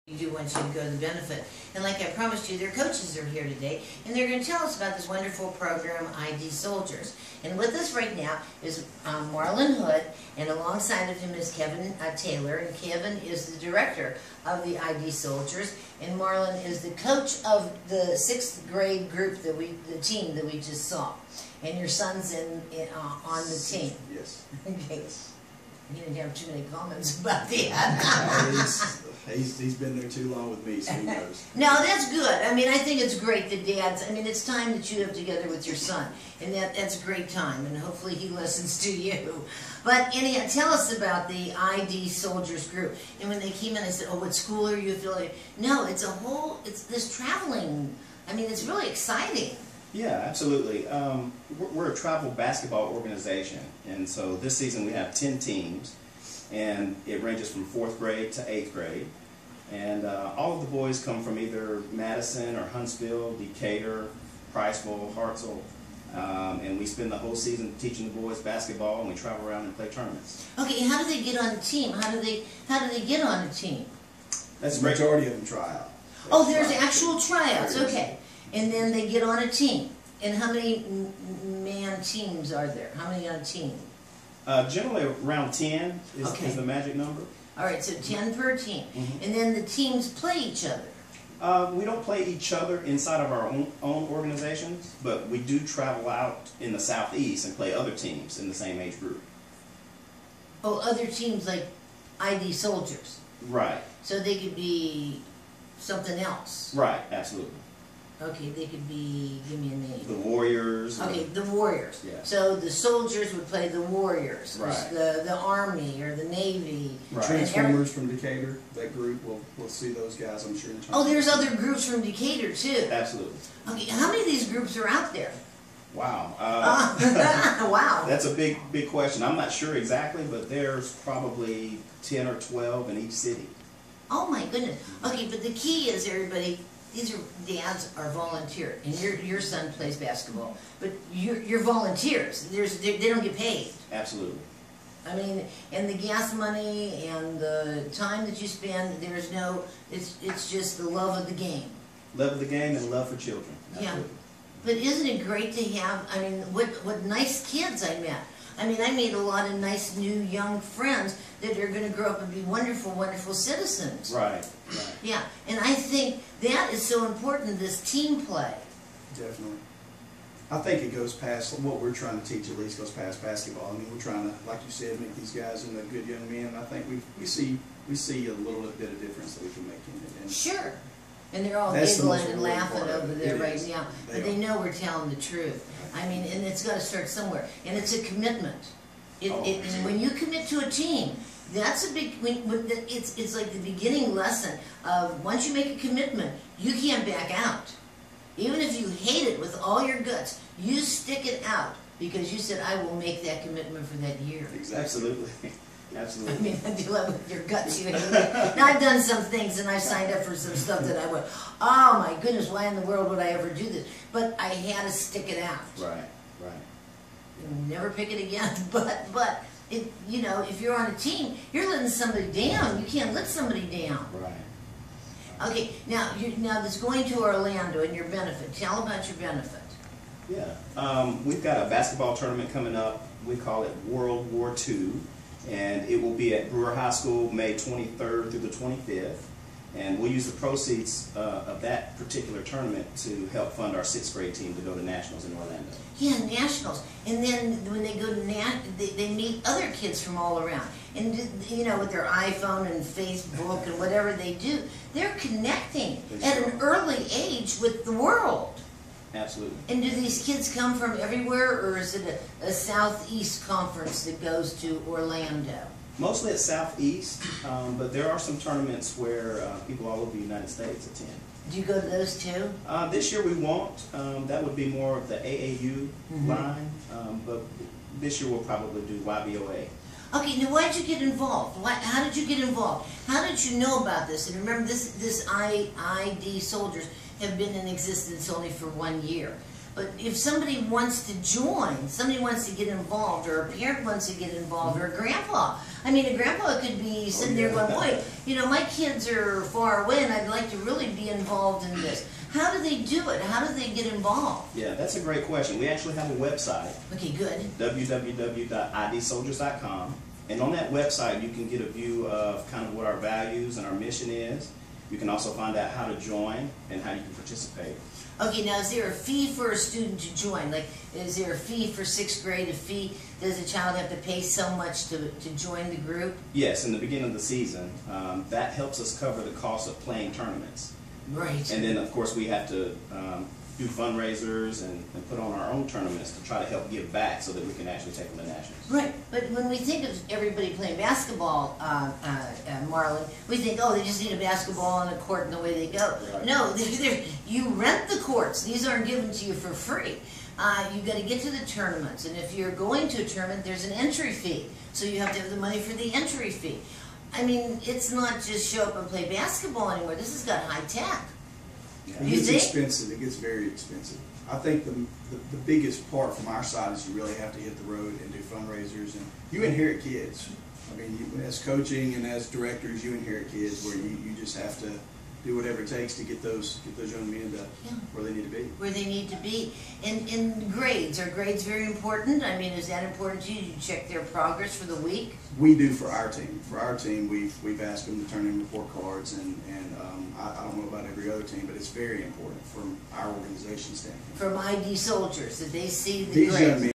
You do want you to go to the benefit. And like I promised you, their coaches are here today, and they're going to tell us about this wonderful program, ID Soldiers. And with us right now is Marlon Hood, and alongside of him is Kevin Taylor, and Kevin is the director of the ID Soldiers, and Marlon is the coach of the 6th grade group that the team that we just saw. And your son's on the team. Yes. Okay. You didn't have too many comments about that. He's been there too long with me, so he knows. No, that's good. I mean, I think it's great that dads, I mean, it's time that you have together with your son. And that's a great time, and hopefully he listens to you. But anyhow, tell us about the ID Soldiers group. And when they came in, I said, oh, what school are you affiliated? No, it's this traveling. I mean, it's really exciting. Yeah, absolutely. We're a travel basketball organization, and so this season we have 10 teams, and it ranges from 4th grade to 8th grade. And all of the boys come from either Madison or Huntsville, Decatur, Priceville, Hartselle, and we spend the whole season teaching the boys basketball, and we travel around and play tournaments. Okay, how do they get on a team? How do they get on a team? That's the majority of them try out. Oh, there's actual tryouts. Okay. And then they get on a team. And how many man teams are there? How many on a team? Generally around 10 is the magic number. All right, so 10 per team. Mm-hmm. And then the teams play each other. We don't play each other inside of our own organizations, but we do travel out in the Southeast and play other teams in the same age group. Oh, other teams like ID Soldiers. Right. So they could be something else. Right, absolutely. Okay, they could be, give me a name. The Warriors. Okay, the Warriors. Yeah. So the soldiers would play the Warriors. Right. The Army or the Navy. Right. Transformers from Decatur, that group, we'll see those guys, I'm sure. In oh, there's other groups from Decatur too. Absolutely. Okay, how many of these groups are out there? Wow. Wow. That's a big question. I'm not sure exactly, but there's probably 10 or 12 in each city. Oh my goodness. Okay, but the key is, everybody, these dads are volunteer, and your son plays basketball, but you're volunteers. They don't get paid. Absolutely. I mean, and the gas money and the time that you spend, there's no. It's just the love of the game. Love of the game and love for children. Absolutely. Yeah. But isn't it great to have? I mean, what nice kids I met. I mean, I made a lot of nice new young friends that are going to grow up and be wonderful, wonderful citizens. Right, right. Yeah, and I think that is so important, this team play. Definitely. I think it goes past, what we're trying to teach at least goes past basketball. I mean, we're trying to, like you said, make these guys into good young men. I think we see a little bit of difference that we can make in it. And sure. And they're all giggling and laughing over there right now. But they know we're telling the truth. I mean, and it's got to start somewhere. And it's a commitment. And when you commit to a team, that's a big, it's like the beginning lesson of once you make a commitment, you can't back out. Even if you hate it with all your guts, you stick it out because you said, I will make that commitment for that year. Exactly. Absolutely. Absolutely. I mean, I do that with your guts. You hate it. Now, I've done some things, and I've signed up for some stuff that I went, oh my goodness, why in the world would I ever do this? But I had to stick it out. Right, right. Never pick it again. But you know, if you're on a team, you're letting somebody down. You can't let somebody down. Right. Okay. Now this going to Orlando and your benefit. Tell about your benefit. Yeah. We've got a basketball tournament coming up. We call it World War II. And it will be at Brewer High School May 23rd through the 25th. And we'll use the proceeds of that particular tournament to help fund our 6th grade team to go to Nationals in Orlando. Yeah, Nationals. And then when they go to they meet other kids from all around. And, you know, with their iPhone and Facebook and whatever they do, they're connecting at an early age with the world. Absolutely. And do these kids come from everywhere, or is it a Southeast conference that goes to Orlando? Mostly at Southeast, but there are some tournaments where people all over the United States attend. Do you go to those too? This year we won't. That would be more of the AAU line, but this year we'll probably do YBOA. Okay, now why did you get involved? How did you get involved? How did you know about this? And remember, this ID Soldiers have been in existence only for 1 year. But if somebody wants to join, somebody wants to get involved, or a parent wants to get involved, or a grandpa, I mean, a grandpa could be sitting there going, boy, you know, my kids are far away and I'd like to really be involved in this. How do they do it? How do they get involved? Yeah, that's a great question. We actually have a website. Okay, good. www.idsoldiers.com. And on that website, you can get a view of kind of what our values and our mission is. You can also find out how to join and how you can participate. Okay, now is there a fee for a student to join? Like, is there a fee for 6th grade? A fee? Does a child have to pay so much to join the group? Yes, in the beginning of the season, that helps us cover the cost of playing tournaments. Right. And then, of course, we have to do fundraisers and put on our own tournaments to try to help give back so that we can actually take them to nationals. Right, but when we think of everybody playing basketball, Marlon, we think, oh, they just need a basketball and a court and away they go. Right. No, you rent the courts. These aren't given to you for free. You've got to get to the tournaments, and if you're going to a tournament, there's an entry fee. So you have to have the money for the entry fee. I mean, it's not just show up and play basketball anymore. This has got high tech. It gets expensive. It gets very expensive. I think the biggest part from our side is you really have to hit the road and do fundraisers, and you inherit kids. I mean, as coaching and as directors, you inherit kids where you just have to do whatever it takes to get those young men to where they need to be. Where they need to be. And grades, are grades very important? I mean, is that important to you? You check their progress for the week? We do for our team. For our team, we've asked them to turn in report cards, and I don't know about every other team, but it's very important from our organization standpoint. From ID soldiers, that they see the These grades. young men